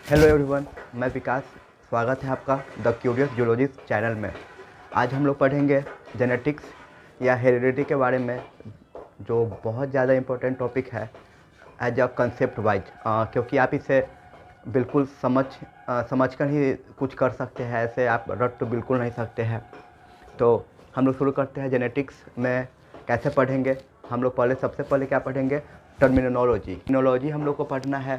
Hello everyone, मैं विकास। स्वागत है आपका द क्यूरियस जूलॉजिस्ट चैनल में। आज हम लोग पढ़ेंगे जेनेटिक्स या हेरिडिटी के बारे में, जो बहुत ज़्यादा इम्पोर्टेंट टॉपिक है एज अ कंसेप्ट वाइज, क्योंकि आप इसे बिल्कुल समझ कर ही कुछ कर सकते हैं, ऐसे आप रट तो बिल्कुल नहीं सकते हैं। तो हम लोग शुरू करते हैं। जेनेटिक्स में कैसे पढ़ेंगे हम लोग? सबसे पहले क्या पढ़ेंगे? टर्मिनोलॉजी हम लोग को पढ़ना है।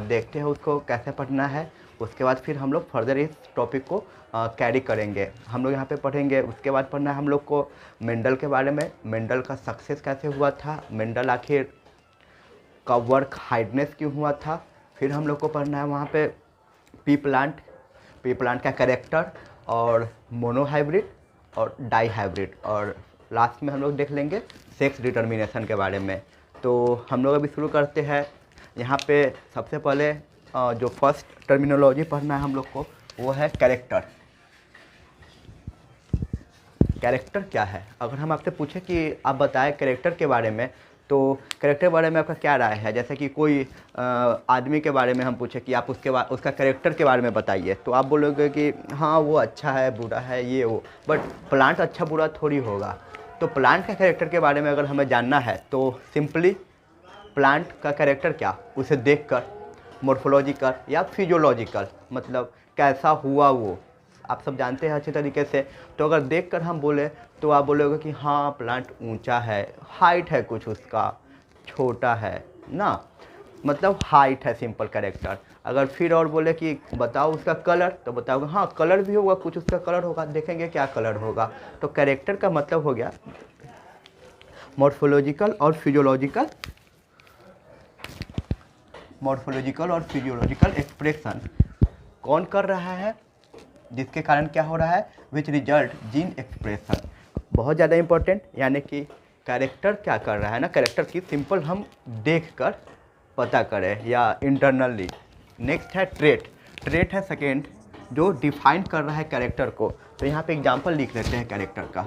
देखते हैं उसको कैसे पढ़ना है। उसके बाद फिर हम लोग फर्दर इस टॉपिक को कैरी करेंगे। हम लोग यहाँ पे पढ़ेंगे। उसके बाद पढ़ना है हम लोग को मेंडल के बारे में। मेंडल का सक्सेस कैसे हुआ था, मेंडल आखिर का वर्क हाइडनेस क्यों हुआ था। फिर हम लोग को पढ़ना है वहाँ पे पी प्लांट का कैरेक्टर, और मोनोहाइब्रिड और डाई हाइब्रिड, और लास्ट में हम लोग देख लेंगे सेक्स डिटर्मिनेशन के बारे में। तो हम लोग अभी शुरू करते हैं। यहाँ पे सबसे पहले जो फर्स्ट टर्मिनोलॉजी पढ़ना है हम लोग को, वो है कैरेक्टर। कैरेक्टर क्या है? अगर हम आपसे पूछें कि आप बताएं कैरेक्टर के बारे में, तो कैरेक्टर के बारे में आपका क्या राय है? जैसे कि कोई आदमी के बारे में हम पूछे कि आप उसका कैरेक्टर के बारे में बताइए, तो आप बोलोगे कि हाँ वो अच्छा है, बुरा है, ये वो। बट प्लांट अच्छा बुरा थोड़ी होगा। तो प्लांट का कैरेक्टर के बारे में अगर हमें जानना है, तो सिंपली प्लांट का कैरेक्टर क्या, उसे देखकर मॉर्फोलॉजिकल या फिजियोलॉजिकल, मतलब कैसा हुआ वो आप सब जानते हैं अच्छे तरीके से। तो अगर देखकर हम बोले तो आप बोलोगे कि हाँ प्लांट ऊंचा है, हाइट है, कुछ उसका छोटा है ना, मतलब हाइट है, सिंपल कैरेक्टर। अगर फिर और बोले कि बताओ उसका कलर, तो बताओगे हाँ कलर भी होगा, कुछ उसका कलर होगा, देखेंगे क्या कलर होगा। तो कैरेक्टर का मतलब हो गया मॉर्फोलॉजिकल और फिजियोलॉजिकल एक्सप्रेशन कौन कर रहा है, जिसके कारण क्या हो रहा है, विच रिजल्ट जीन एक्सप्रेशन। बहुत ज़्यादा इंपॉर्टेंट, यानी कि कैरेक्टर क्या कर रहा है ना, कैरेक्टर की सिंपल हम देख कर पता करें या इंटरनली। नेक्स्ट है ट्रेट है सेकेंड, जो डिफाइन कर रहा है कैरेक्टर को। तो यहाँ पे एग्जांपल लिख लेते हैं कैरेक्टर का,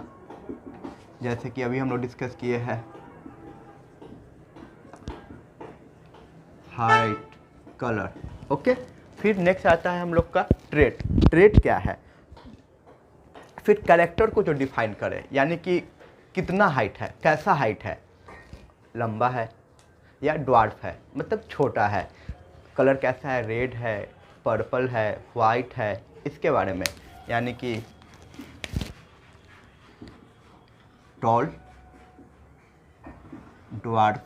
जैसे कि अभी हम लोग डिस्कस किए हैं हाइट, कलर। ओके, फिर नेक्स्ट आता है हम लोग का ट्रेट क्या है? फिर कैरेक्टर को जो डिफाइन करे, यानी कि कितना हाइट है, कैसा हाइट है, लंबा है या ड्वार्फ है, मतलब छोटा है। कलर कैसा है, रेड है, पर्पल है, वाइट है, इसके बारे में, यानी कि टॉल, ड्वार्फ।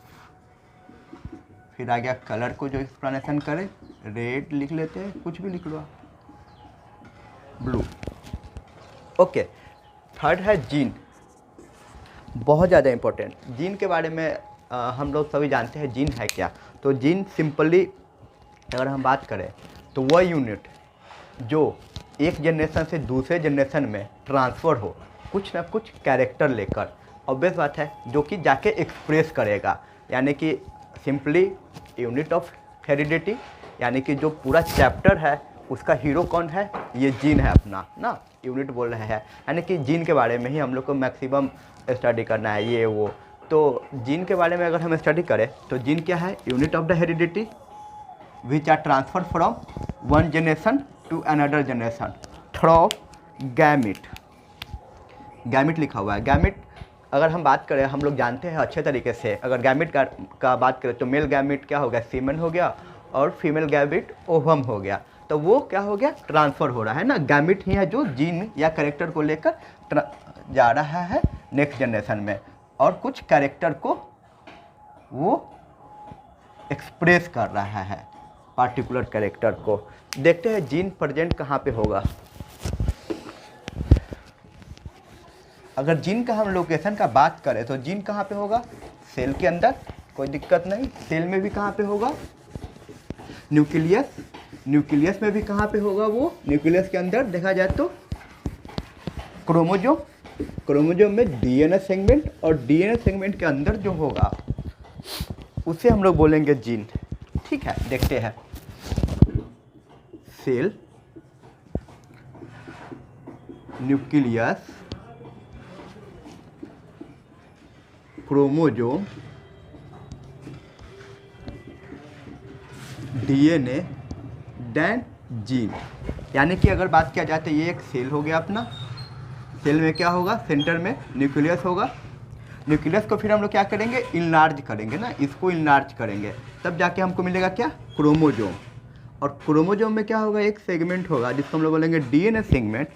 फिर आ गया कलर को जो एक्सप्लेनेशन करे, रेड लिख लेते हैं, कुछ भी लिख लो, ब्लू। ओके, थर्ड है जीन। बहुत ज़्यादा इम्पोर्टेंट, जीन के बारे में हम लोग सभी जानते हैं जीन है क्या। तो जीन सिंपली अगर हम बात करें, तो वह यूनिट जो एक जनरेशन से दूसरे जनरेशन में ट्रांसफ़र हो, कुछ ना कुछ कैरेक्टर लेकर, ऑब्वियस बात है, जो कि जाके एक्सप्रेस करेगा। यानी कि सिंपली यूनिट ऑफ हेरिडिटी, यानी कि जो पूरा चैप्टर है उसका हीरो कौन है, ये जीन है अपना ना, यूनिट बोल रहे हैं। यानी कि जीन के बारे में ही हम लोग को मैक्सिमम स्टडी करना है, ये वो। तो जीन के बारे में अगर हम स्टडी करें, तो जीन क्या है? Unit of the heredity which are transfer from one generation to another generation through gamete. Gamete लिखा हुआ है। गैमिट अगर हम बात करें, हम लोग जानते हैं अच्छे तरीके से, अगर गैमिट का बात करें, तो मेल गैमिट क्या हो गया, सीमेन हो गया, और फीमेल गैमिट ओवम हो गया। तो वो क्या हो गया, ट्रांसफ़र हो रहा है ना। गैमिट ही है जो जीन या कैरेक्टर को लेकर जा रहा है नेक्स्ट जनरेशन में, और कुछ कैरेक्टर को वो एक्सप्रेस कर रहा है, पार्टिकुलर कैरेक्टर को। देखते हैं जीन प्रेजेंट कहाँ पे होगा। अगर जीन का हम लोकेशन का बात करें, तो जीन कहाँ पे होगा, सेल के अंदर, कोई दिक्कत नहीं। सेल में भी कहाँ पे होगा, न्यूक्लियस में भी कहाँ पे होगा, वो न्यूक्लियस के अंदर देखा जाए तो क्रोमोजोम में डीएनए सेगमेंट, और डीएनए सेगमेंट के अंदर जो होगा उसे हम लोग बोलेंगे जीन। ठीक है, देखते हैं। Cell, nucleus, chromosome, DNA then gene. यानी कि अगर बात किया जाए तो ये एक सेल हो गया अपना। सेल में क्या होगा, सेंटर में न्यूक्लियस होगा। न्यूक्लियस को फिर हम लोग क्या करेंगे, इनलार्ज करेंगे ना, इसको इनलार्ज करेंगे, तब जाके हमको मिलेगा क्या, क्रोमोजोम। और क्रोमोजोम में क्या होगा, एक सेगमेंट होगा जिसको हम लोग बोलेंगे डीएनए सेगमेंट।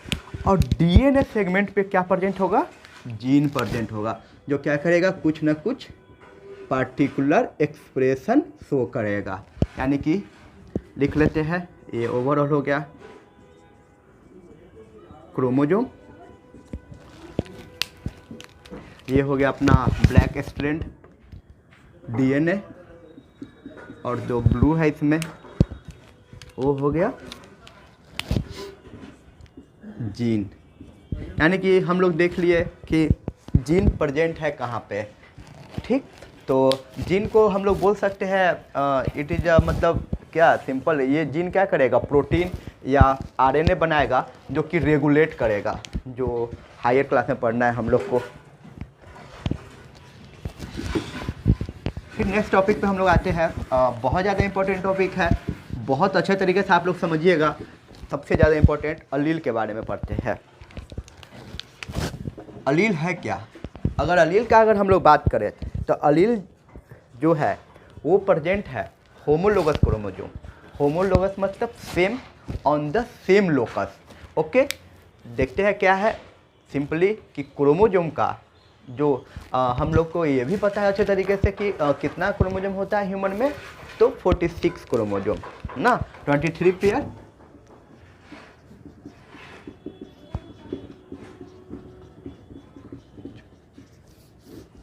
और डीएनए सेगमेंट पे क्या प्रेजेंट होगा, जीन प्रेजेंट होगा, जो क्या करेगा, कुछ ना कुछ पार्टिकुलर एक्सप्रेशन शो करेगा। यानी कि लिख लेते हैं, ये ओवरऑल हो गया क्रोमोजोम, ये हो गया अपना ब्लैक स्ट्रैंड डीएनए, और जो ब्लू है इसमें वो हो गया जीन। यानी कि हम लोग देख लिए कि जीन प्रेजेंट है कहाँ पे, ठीक। तो जीन को हम लोग बोल सकते हैं इट इज़ मतलब क्या, सिंपल है, ये जीन क्या करेगा, प्रोटीन या आरएनए बनाएगा जो कि रेगुलेट करेगा, जो हायर क्लास में पढ़ना है हम लोग को। फिर नेक्स्ट टॉपिक पे हम लोग आते हैं, बहुत ज़्यादा इंपॉर्टेंट टॉपिक है, बहुत अच्छे तरीके से आप लोग समझिएगा। सबसे ज़्यादा इंपॉर्टेंट अलील के बारे में पढ़ते हैं। अलील है क्या, अगर अलील का अगर हम लोग बात करें तो अलील जो है वो प्रेजेंट है होमोलोगस क्रोमोसोम। होमोलोगस मतलब same on the same locus. Okay, देखते हैं क्या है, सिंपली कि क्रोमोसोम का जो हम लोग को ये भी पता है अच्छे तरीके से कि कितना क्रोमोसोम होता है ह्यूमन में, तो 46 क्रोमोसोम ना, 23 पेयर।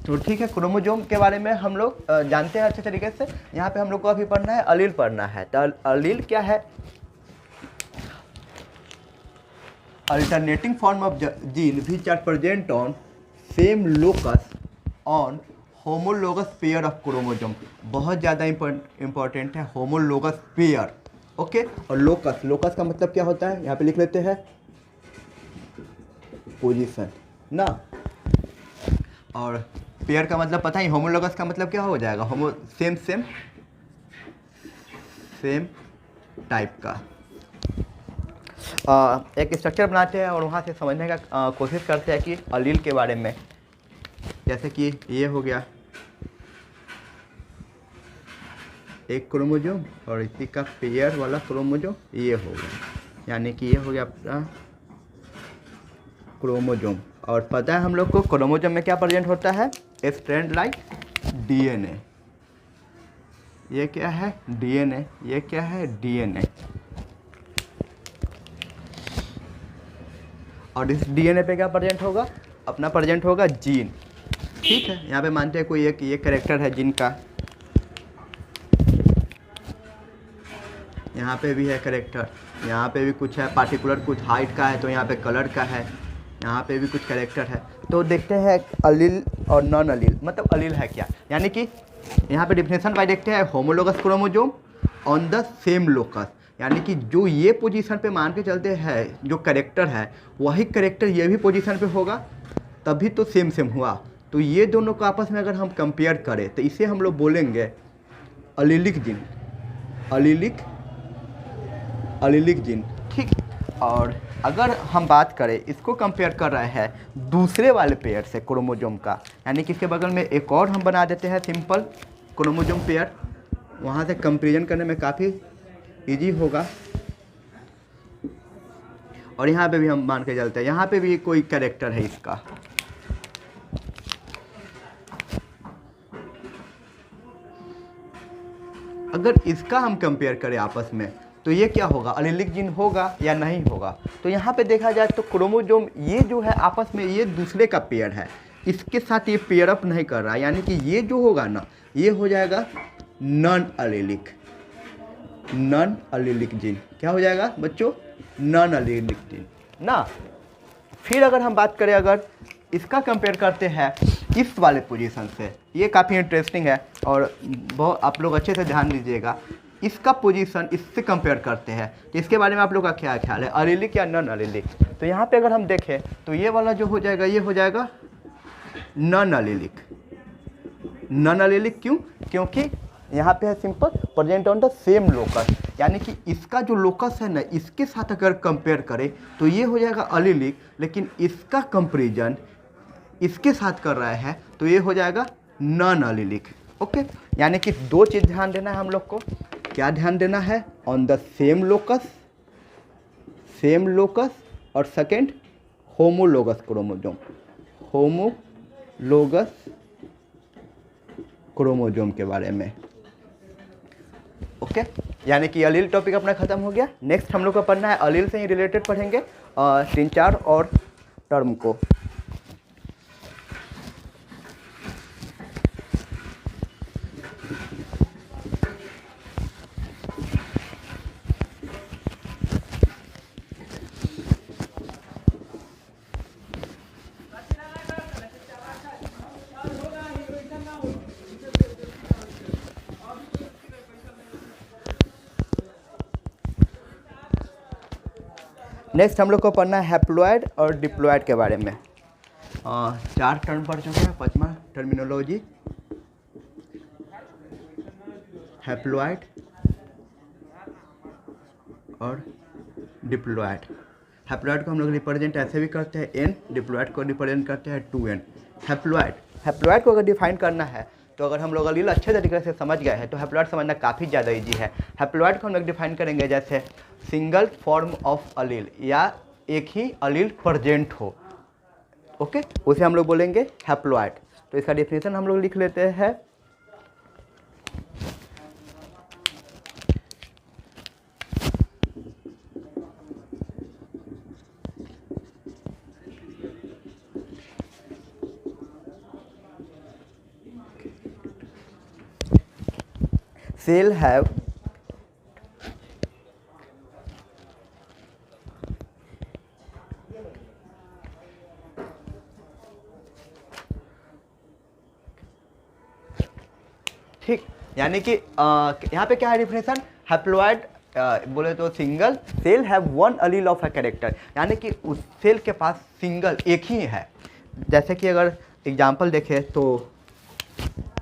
तो ठीक है, क्रोमोसोम के बारे में हम लोग जानते हैं अच्छे तरीके से। यहाँ पे हम लोग को अभी पढ़ना है, अलील पढ़ना है। तो अलील क्या है, alternating form of gene which are present on same locus on homologous pair of chromosome. बहुत ज़्यादा इंपॉर्टेंट है होमोलोगस पेयर। ओके, और लोकस, लोकस का मतलब क्या होता है, यहाँ पे लिख लेते हैं पोजीशन ना, और पेयर का मतलब पता ही, होमोलोगस का मतलब क्या हो जाएगा, होमो सेम सेम सेम टाइप का। एक स्ट्रक्चर बनाते हैं और वहाँ से समझने का कोशिश करते हैं कि अलील के बारे में। जैसे कि ये हो गया एक क्रोमोसोम और इसी का पेयर वाला क्रोमोसोम ये हो गया, यानी कि ये हो गया अपना क्रोमोसोम। और पता है हम लोग को क्रोमोसोम में क्या प्रेजेंट होता है, स्ट्रैंड लाइक डीएनए। ये क्या है, डीएनए, ये क्या है, डीएनए। और इस डीएनए पे क्या प्रेजेंट होगा, अपना प्रेजेंट होगा जीन। ठीक है, यहाँ पे मानते हैं कोई एक ये कैरेक्टर है जीन का, यहाँ पे भी है कैरेक्टर, यहाँ पे भी कुछ है पार्टिकुलर, कुछ हाइट का है तो यहाँ पे कलर का है, यहाँ पे भी कुछ कैरेक्टर है। तो देखते हैं अलील और नॉन अलील, मतलब अलील है क्या, यानी कि यहाँ पे डिफिनेशन बाय देखते हैं, homologous chromosome on the same locus. यानी कि जो ये पोजीशन पे मान के चलते हैं जो कैरेक्टर है, वही कैरेक्टर ये भी पोजीशन पे होगा, तभी तो सेम सेम हुआ। तो ये दोनों को आपस में अगर हम कंपेयर करें तो इसे हम लोग बोलेंगे अलीलिक जीन, अलीलिक जीन। ठीक, और अगर हम बात करें इसको कंपेयर कर रहे हैं दूसरे वाले पेयर से क्रोमोसोम का, यानी कि इसके बगल में एक और हम बना देते हैं सिंपल क्रोमोसोम पेयर, वहाँ से कंपेरिजन करने में काफ़ी इजी होगा। और यहाँ पे भी हम मान के चलते हैं, यहाँ पे भी कोई कैरेक्टर है इसका, अगर इसका हम कंपेयर करें आपस में तो ये क्या होगा, अलीलिक जीन होगा या नहीं होगा। तो यहाँ पे देखा जाए तो क्रोमोसोम ये जो है आपस में ये दूसरे का पेयर है, इसके साथ ये पेयर अप नहीं कर रहा है, यानी कि ये जो होगा ना ये हो जाएगा नॉन अलीलिक जीन। क्या हो जाएगा बच्चों, नॉन अलीलिक जीन ना। फिर अगर हम बात करें, अगर इसका कंपेयर करते हैं इस वाले पोजीशन से, ये काफ़ी इंटरेस्टिंग है और बहुत आप लोग अच्छे से ध्यान दीजिएगा। इसका पोजीशन इससे कंपेयर करते हैं तो इसके बारे में आप लोग का क्या ख्याल है, अलीलिक या नॉन अलीलिक। तो यहाँ पे अगर हम देखें तो ये वाला जो हो जाएगा ये हो जाएगा नॉन अलीलिक। नॉन अलीलिक क्यों, क्योंकि यहाँ पे है simple present on the same locus, यानी कि इसका जो लोकस है ना, इसके साथ अगर कंपेयर करें तो ये हो जाएगा अलिलिक, लेकिन इसका कंपेरिजन इसके साथ कर रहा है तो ये हो जाएगा नॉन अलिलिक। ओके, यानी कि दो चीज़ ध्यान देना है हम लोग को। क्या ध्यान देना है? ऑन द सेम लोकस और second homologous chromosome, homologous chromosome के बारे में। ओके, यानी कि अलील टॉपिक अपना खत्म हो गया। नेक्स्ट हम लोग को पढ़ना है, अलील से ही रिलेटेड पढ़ेंगे 3-4 और टर्म को। नेक्स्ट हम लोग को पढ़ना है हैप्लॉइड और डिप्लॉइड के बारे में। 4 टर्म पढ़ चुके हैं। 5वां टर्मिनोलॉजी हैप्लॉइड और डिप्लॉइड। हैप्लॉइड को हम लोग रिप्रेजेंट ऐसे भी करते हैं n, डिप्लॉइड को रिप्रेजेंट करते हैं 2n। हैप्लॉइड को अगर डिफाइन करना है तो अगर हम लोग अलील अच्छे तरीके से समझ गए हैं तो हैप्लॉइड समझना काफ़ी ज़्यादा इजी है। हैप्लॉइड को हम लोग डिफाइन करेंगे जैसे सिंगल फॉर्म ऑफ अलील, या एक ही अलील प्रेजेंट हो। ओके, उसे हम लोग बोलेंगे हैप्लॉइड। तो इसका डेफिनेशन हम लोग लिख लेते हैं। Cell have ठीक, यानी कि यहाँ पे क्या है डिफिनेशन? हैप्लॉइड बोले तो single cell have one allele of a character, यानी कि उस सेल के पास सिंगल एक ही है। जैसे कि अगर एग्जांपल देखें तो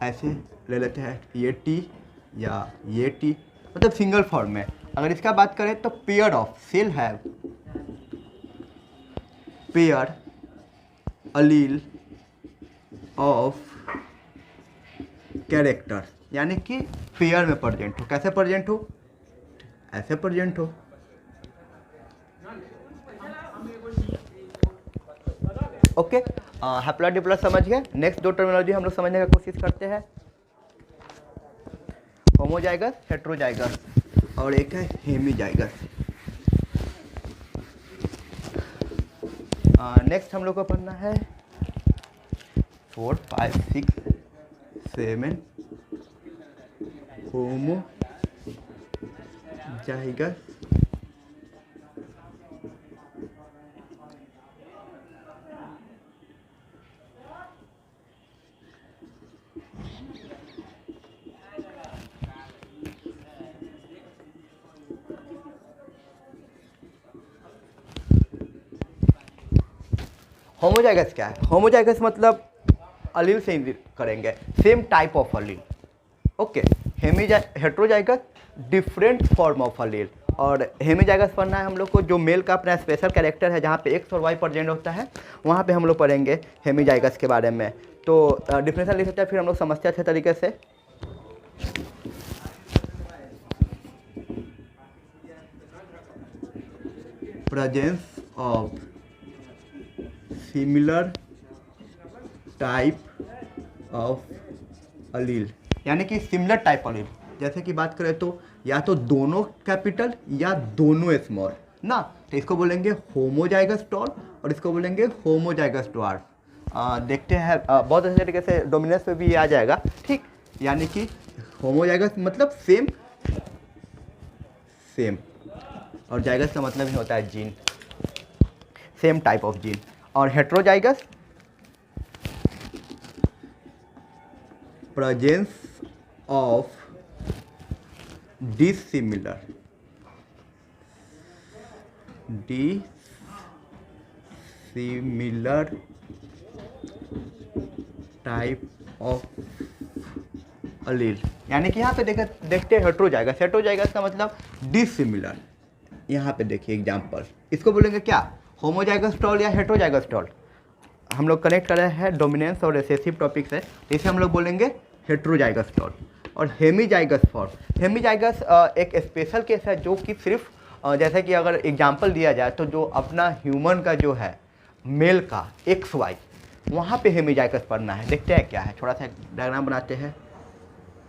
ऐसे ले लेते हैं, ये टी या ये टी, मतलब सिंगल फॉर्म में। अगर इसका बात करें तो pair of cell have pair allele of character, यानी कि पेयर में प्रेजेंट हो। कैसे प्रेजेंट हो? ऐसे प्रेजेंट हो। ओके, हैप्लॉइड डिप्लॉइड समझ गए। नेक्स्ट 2 टर्मिनोलॉजी हम लोग समझने की कोशिश करते हैं। होमोजाइगस, हेट्रोजाइगस और एक है हेमीजाइगस। नेक्स्ट हम लोग को पढ़ना है 4, 5, 6, 7 होमोजाइगस होमोजाइगस क्या है? होमोजाइगस मतलब अलील से ही करेंगे, same type of allele. Okay, heterozygous different form of allele, और हेमीजाइगस पढ़ना है हम लोग को जो मेल का अपना स्पेशल कैरेक्टर है, जहाँ पे एक्स और वाई प्रेजेंट होता है, वहाँ पे हम लोग पढ़ेंगे हेमीजाइगस के बारे में। तो डिफिनेशन लिख सकते हैं, फिर हम लोग समझते हैं अच्छे तरीके से। Presence of similar type of allele, यानी कि सिमिलर टाइप अलील। जैसे कि बात करें तो या तो दोनों कैपिटल या दोनों स्मॉल ना, तो इसको बोलेंगे होमोजाइगस टॉल और इसको बोलेंगे होमोजाइगस ट्वार्फ। देखते हैं बहुत अच्छे तरीके से डोमिनेंस पे भी आ जाएगा। ठीक, यानी कि होमोजाइगस मतलब सेम और जाइगस का मतलब ही होता है gene, same type of gene. और heterozygous presence of dissimilar type of allele, यानी कि यहाँ पे देखते हैं हेट्रोजाइगस। हेट्रोजाइगस का मतलब डिसिमिलर। यहाँ पे देखिए एग्जाम्पल, इसको बोलेंगे क्या, होमोजाइगस टॉल या हेट्रोजाइगस टॉल। हम लोग कनेक्ट कर रहे हैं डोमिनेंस और रिसेसिव टॉपिक से, इसे हम लोग बोलेंगे हेट्रोजाइगस टॉल। और हेमीजाइगस फॉर्म, हेमीजाइगस एक स्पेशल केस है जो कि सिर्फ जैसे कि अगर एग्जाम्पल दिया जाए तो जो अपना ह्यूमन का जो है मेल का XY, वहाँ पे हेमीजाइगस पढ़ना है। देखते हैं क्या है, थोड़ा सा डायग्राम बनाते हैं।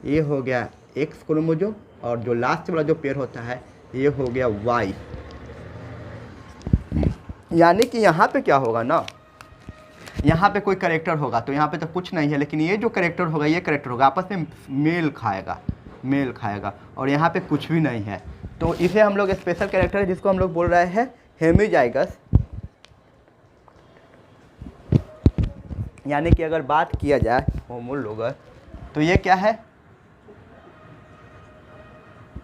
ये हो गया X क्रोमोसोम और जो लास्ट वाला जो पेयर होता है ये हो गया Y। यानी कि यहाँ पे क्या होगा ना, यहाँ पे कोई करेक्टर होगा, तो यहाँ पे तो कुछ नहीं है, लेकिन ये जो करेक्टर होगा ये करेक्टर होगा, आपस में मेल खाएगा और यहाँ पे कुछ भी नहीं है, तो इसे हम लोग स्पेशल कैरेक्टर है जिसको हम लोग बोल रहे हैं हेमीजाइगस। यानी कि अगर बात किया जाए होमोलोगस तो ये क्या है,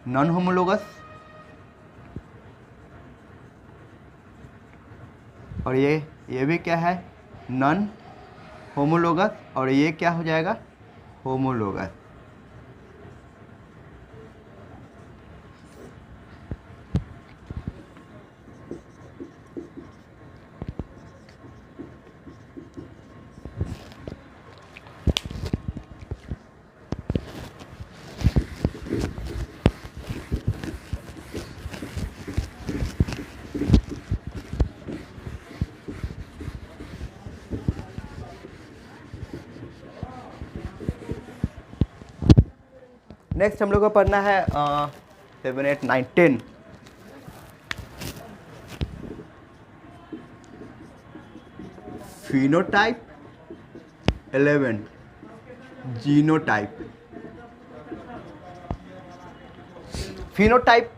नॉन होमोलोगस, और ये भी क्या है, नॉन होमोलोगस, और ये क्या हो जाएगा, होमोलोगस। नेक्स्ट हम लोग को पढ़ना है 7, 8, 9, 10। Phenotype, 11 genotype. फिनोटाइप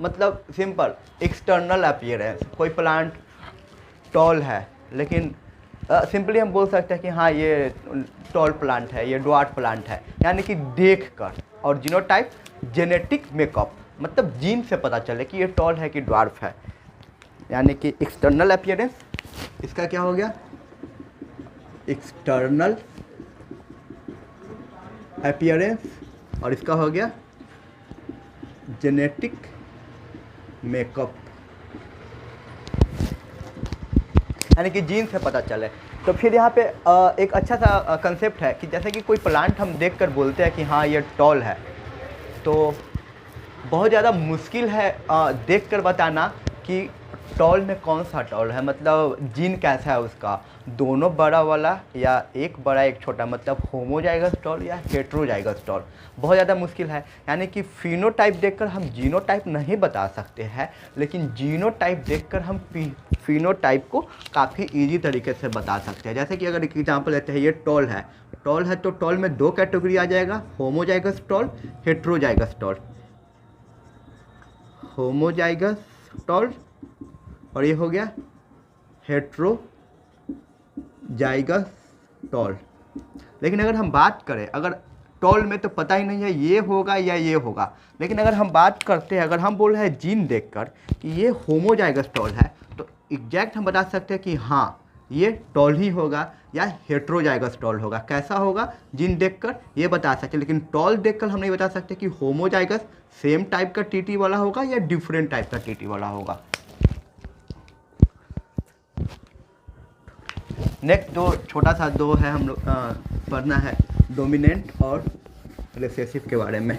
मतलब सिंपल एक्सटर्नल अपीयरेंस। कोई प्लांट टॉल है, लेकिन सिंपली हम बोल सकते हैं कि हाँ ये टॉल प्लांट है, ये ड्वार्फ प्लांट है, यानी कि देख कर। और जीनोटाइप जेनेटिक मेकअप, मतलब जीन से पता चले कि ये टॉल है कि ड्वार्फ है, यानी कि एक्सटर्नल अपीयरेंस। इसका क्या हो गया, एक्सटर्नल अपीयरेंस, और इसका हो गया जेनेटिक मेकअप, यानी कि जीन से पता चले। तो फिर यहाँ पे एक अच्छा सा कंसेप्ट है कि जैसे कि कोई प्लांट हम देखकर बोलते हैं कि हाँ ये टॉल है, तो बहुत ज़्यादा मुश्किल है देखकर बताना कि टॉल में कौन सा टॉल है, मतलब जीन कैसा है उसका, दोनों बड़ा वाला या एक बड़ा एक छोटा, मतलब होमोजाइगस टॉल या हेट्रोजाइगस टॉल, बहुत ज़्यादा मुश्किल है। यानी कि फिनोटाइप देखकर हम जीनोटाइप नहीं बता सकते हैं, लेकिन जीनोटाइप देखकर हम फिनोटाइप को काफ़ी इजी तरीके से बता सकते हैं। जैसे कि अगर एक एग्जाम्पल लेते हैं, ये टॉल है तो टॉल में 2 कैटेगरी आ जाएगा, homozygous tall, heterozygous tall. Homozygous tall और ये हो गया हेट्रोजाइगस टॉल। लेकिन अगर हम बात करें, अगर टॉल में तो पता ही नहीं है ये होगा या ये होगा, लेकिन अगर हम बात करते हैं, अगर हम बोल रहे हैं जीन देखकर कि ये होमोजाइगस टॉल है, तो एग्जैक्ट हम बता सकते हैं कि हाँ ये टॉल ही होगा या हेट्रोजाइगस टॉल होगा। कैसा होगा, जीन देखकर ये बता सकते हैं, लेकिन टॉल देखकर हम नहीं बता सकते कि होमोजाइगस सेम टाइप का टीटी वाला होगा या डिफरेंट टाइप का टीटी वाला होगा। नेक्स्ट जो छोटा सा दो है हम लोग पढ़ना है, डोमिनेंट और रिसेसिव के बारे में।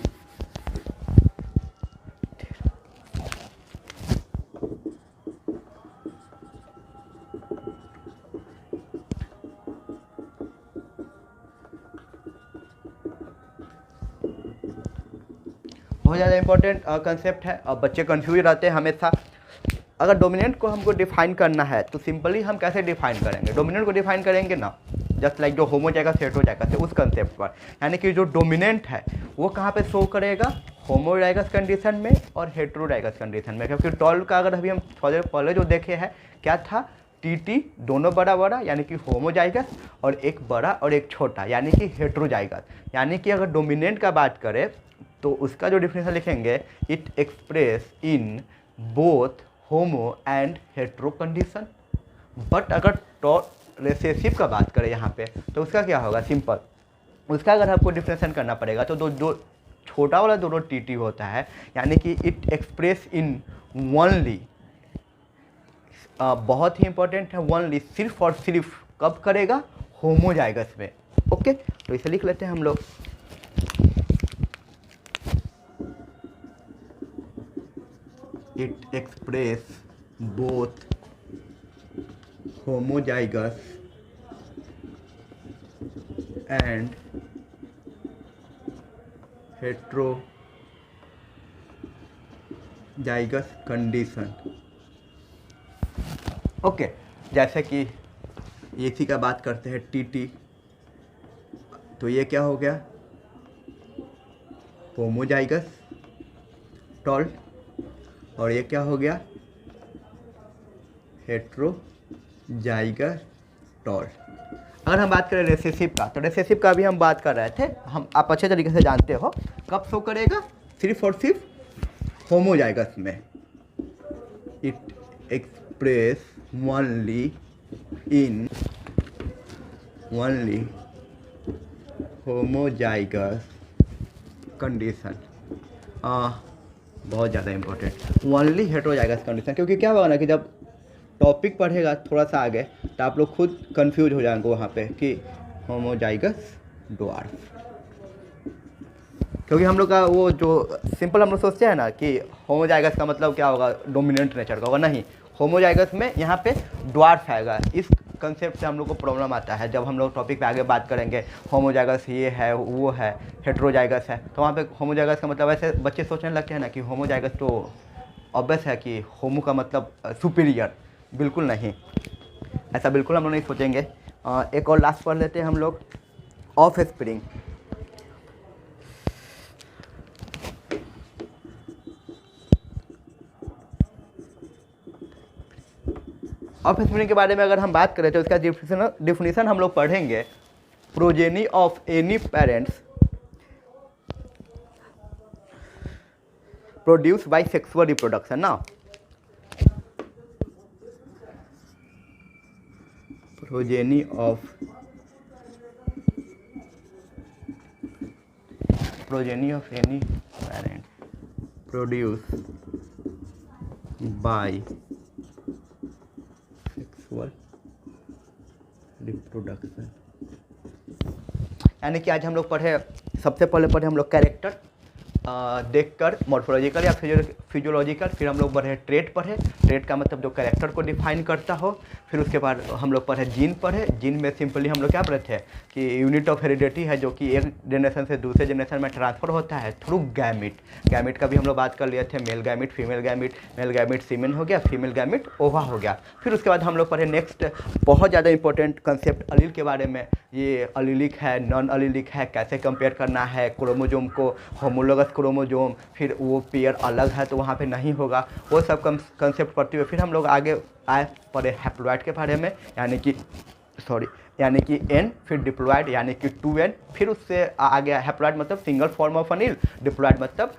बहुत ज़्यादा इंपॉर्टेंट कंसेप्ट है, और बच्चे कंफ्यूज रहते हैं हमेशा। अगर डोमिनेंट को हमको डिफाइन करना है तो सिंपली हम कैसे डिफाइन करेंगे, डोमिनेंट को डिफाइन करेंगे ना जस्ट लाइक जो होमोजाइगस हेट्रोजाइगस है उस कंसेप्ट पर। यानी कि जो डोमिनेंट है वो कहाँ पे शो करेगा, होमोजाइगस कंडीशन में और हेट्रोजाइगस कंडीशन में। क्योंकि टॉल का अगर अभी हम थोड़े पहले जो देखे हैं क्या था, टीटी दोनों बड़ा बड़ा यानी कि होमोजाइगस, और एक बड़ा और एक छोटा यानी कि हेट्रोजाइगस। यानी कि अगर डोमिनेंट का बात करें तो उसका जो डिफिनेशन लिखेंगे, it express in both homo and hetero condition. But अगर रिसेसिव का बात करें यहाँ पे तो उसका क्या होगा, सिंपल उसका अगर आपको डिफरेंशिएशन करना पड़ेगा तो दो छोटा वाला दोनों टी होता है, यानी कि इट एक्सप्रेस इन वनली, बहुत ही इंपॉर्टेंट है, वनली सिर्फ और सिर्फ कब करेगा, होमोजाइगस में। ओके, तो इसे लिख लेते हैं हम लोग। It express both homozygous and heterozygous condition. Okay, जैसे कि इसी का बात करते हैं टी, तो ये क्या हो गया, होमोजाइगस टॉल, और ये क्या हो गया, हेट्रोजाइगस टॉल। अगर हम बात करें रेसेसिव का, तो रेसेसिव का भी हम बात कर रहे थे, हम आप अच्छे तरीके से जानते हो कब शो करेगा, सिर्फ और सिर्फ होमोजाइगस में। It express only in homozygous condition. बहुत ज़्यादा इम्पोर्टेंट, ओनली हेट्रोजाइगस कंडीशन, क्योंकि क्या होगा ना कि जब टॉपिक पढ़ेगा थोड़ा सा आगे तो आप लोग खुद कंफ्यूज हो जाएंगे वहाँ पे कि होमोजाइगस ड्वार्फ, क्योंकि हम लोग का वो जो सिंपल हम लोग सोचते हैं ना कि होमोजाइगस का मतलब क्या होगा, डोमिनेंट नेचर का होगा, नहीं, होमोजाइगस में यहाँ पे ड्वार्फ आएगा। इस कंसेप्ट से हम लोग को प्रॉब्लम आता है जब हम लोग टॉपिक पे आगे बात करेंगे, होमोजाइगस ये है वो है, हेट्रोजाइगस है, तो वहाँ पे होमोजाइगस का मतलब ऐसे बच्चे सोचने लगते हैं ना कि होमोजाइगस तो ऑब्वियस है कि होमो का मतलब सुपीरियर, बिल्कुल नहीं, ऐसा बिल्कुल हम लोग नहीं सोचेंगे। एक और लास्ट पढ़ लेते हैं हम लोग, ऑफ स्प्रिंग। ऑफ स्प्रिंग के बारे में अगर हम बात करें तो इसका डिफिनीशन हम लोग पढ़ेंगे, progeny of any parents produce by sexual reproduction ना, progeny of any parent produced by sexual reproduction। यानी कि आज हम लोग पढ़े, सबसे पहले पढ़े हम लोग कैरेक्टर देखकर, मॉर्फोलॉजिकल या फिजियोलॉजिकल, फिर हम लोग बढ़े ट्रेट पढ़े, ट्रेट का मतलब जो कैरेक्टर को डिफाइन करता हो, फिर उसके बाद हम लोग पढ़े जीन पढ़े, जीन में सिंपली हम लोग क्या पढ़े थे कि यूनिट ऑफ हेरिडिटी है जो कि एक जनरेशन से दूसरे जनरेशन में ट्रांसफर होता है थ्रू गैमिट। गैमिट का भी हम लोग बात कर लिए थे, male gamete, female gamete, male gamete semen हो गया, फीमेल गैमिट ओवा हो गया। फिर उसके बाद हम लोग पढ़े नेक्स्ट बहुत ज़्यादा इंपॉर्टेंट कंसेप्ट अलील के बारे में, ये अलीलिक है, नॉन अलीलिक है, कैसे कंपेयर करना है, क्रोमोजोम को, होमोलोगस क्रोमोजोम, फिर वो पेयर अलग है तो वहाँ पे नहीं होगा, वो सब कंसेप्ट पढ़ते हुए फिर हम लोग आगे आए पढ़े हैप्लॉइड के बारे में, यानी कि एन, फिर डिप्लॉइड यानी कि 2n, फिर उससे आ गया हैप्लॉइड मतलब single form of Aleel, diploid मतलब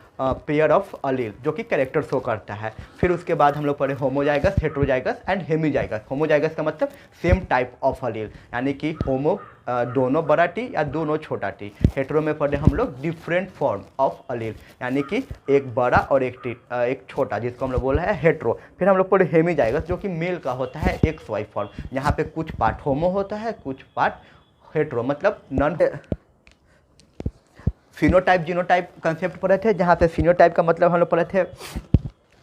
पेयर ऑफ अलील जो कि कैरेक्टर शो करता है। फिर उसके बाद हम लोग पढ़े homozygous, heterozygous and hemizygous. Homozygous का मतलब सेम टाइप ऑफ अलील, यानी कि होमो दोनों बड़ा टी या दोनों छोटा टी। हेट्रो में पढ़े हम लोग डिफरेंट फॉर्म ऑफ अलील, यानी कि एक बड़ा और एक छोटा, जिसको हम लोग बोल रहे हैं हेट्रो। फिर हम लोग पढ़े हेमीजाइगस जो कि मेल का होता है XY फॉर्म, यहाँ पे कुछ पार्ट होमो होता है, कुछ पार्ट हेट्रो, मतलब नॉन। फिनोटाइप जीनोटाइप कंसेप्ट पढ़े थे, जहाँ पे फिनोटाइप का मतलब हम लोग पढ़े थे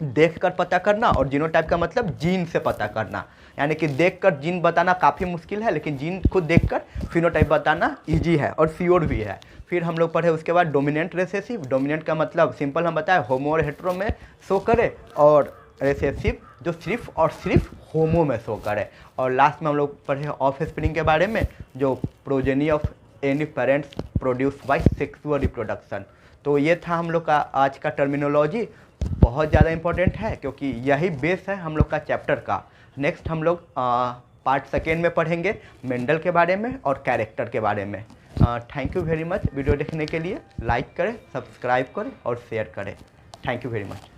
देखकर पता करना, और जीनोटाइप का मतलब जीन से पता करना, यानी कि देखकर जीन बताना काफ़ी मुश्किल है, लेकिन जीन को देखकर फिनोटाइप बताना इजी है और श्योर भी है। फिर हम लोग पढ़े उसके बाद डोमिनेंट रेसेसिव। डोमिनेंट का मतलब सिंपल हम बताएं होमो और हेट्रो में शो करे, और रेसेसिव जो सिर्फ और सिर्फ होमो में शो करे। और लास्ट में हम लोग पढ़े ऑफ स्प्रिंग के बारे में, जो progeny of any parents produce by sexual reproduction. तो ये था हम लोग का आज का टर्मिनोलॉजी, बहुत ज़्यादा इंपॉर्टेंट है क्योंकि यही बेस है हम लोग का चैप्टर का। नेक्स्ट हम लोग पार्ट सेकेंड में पढ़ेंगे मेंडल के बारे में और कैरेक्टर के बारे में। Thank you very much video देखने के लिए। लाइक करें, सब्सक्राइब करें और शेयर करें। Thank you very much.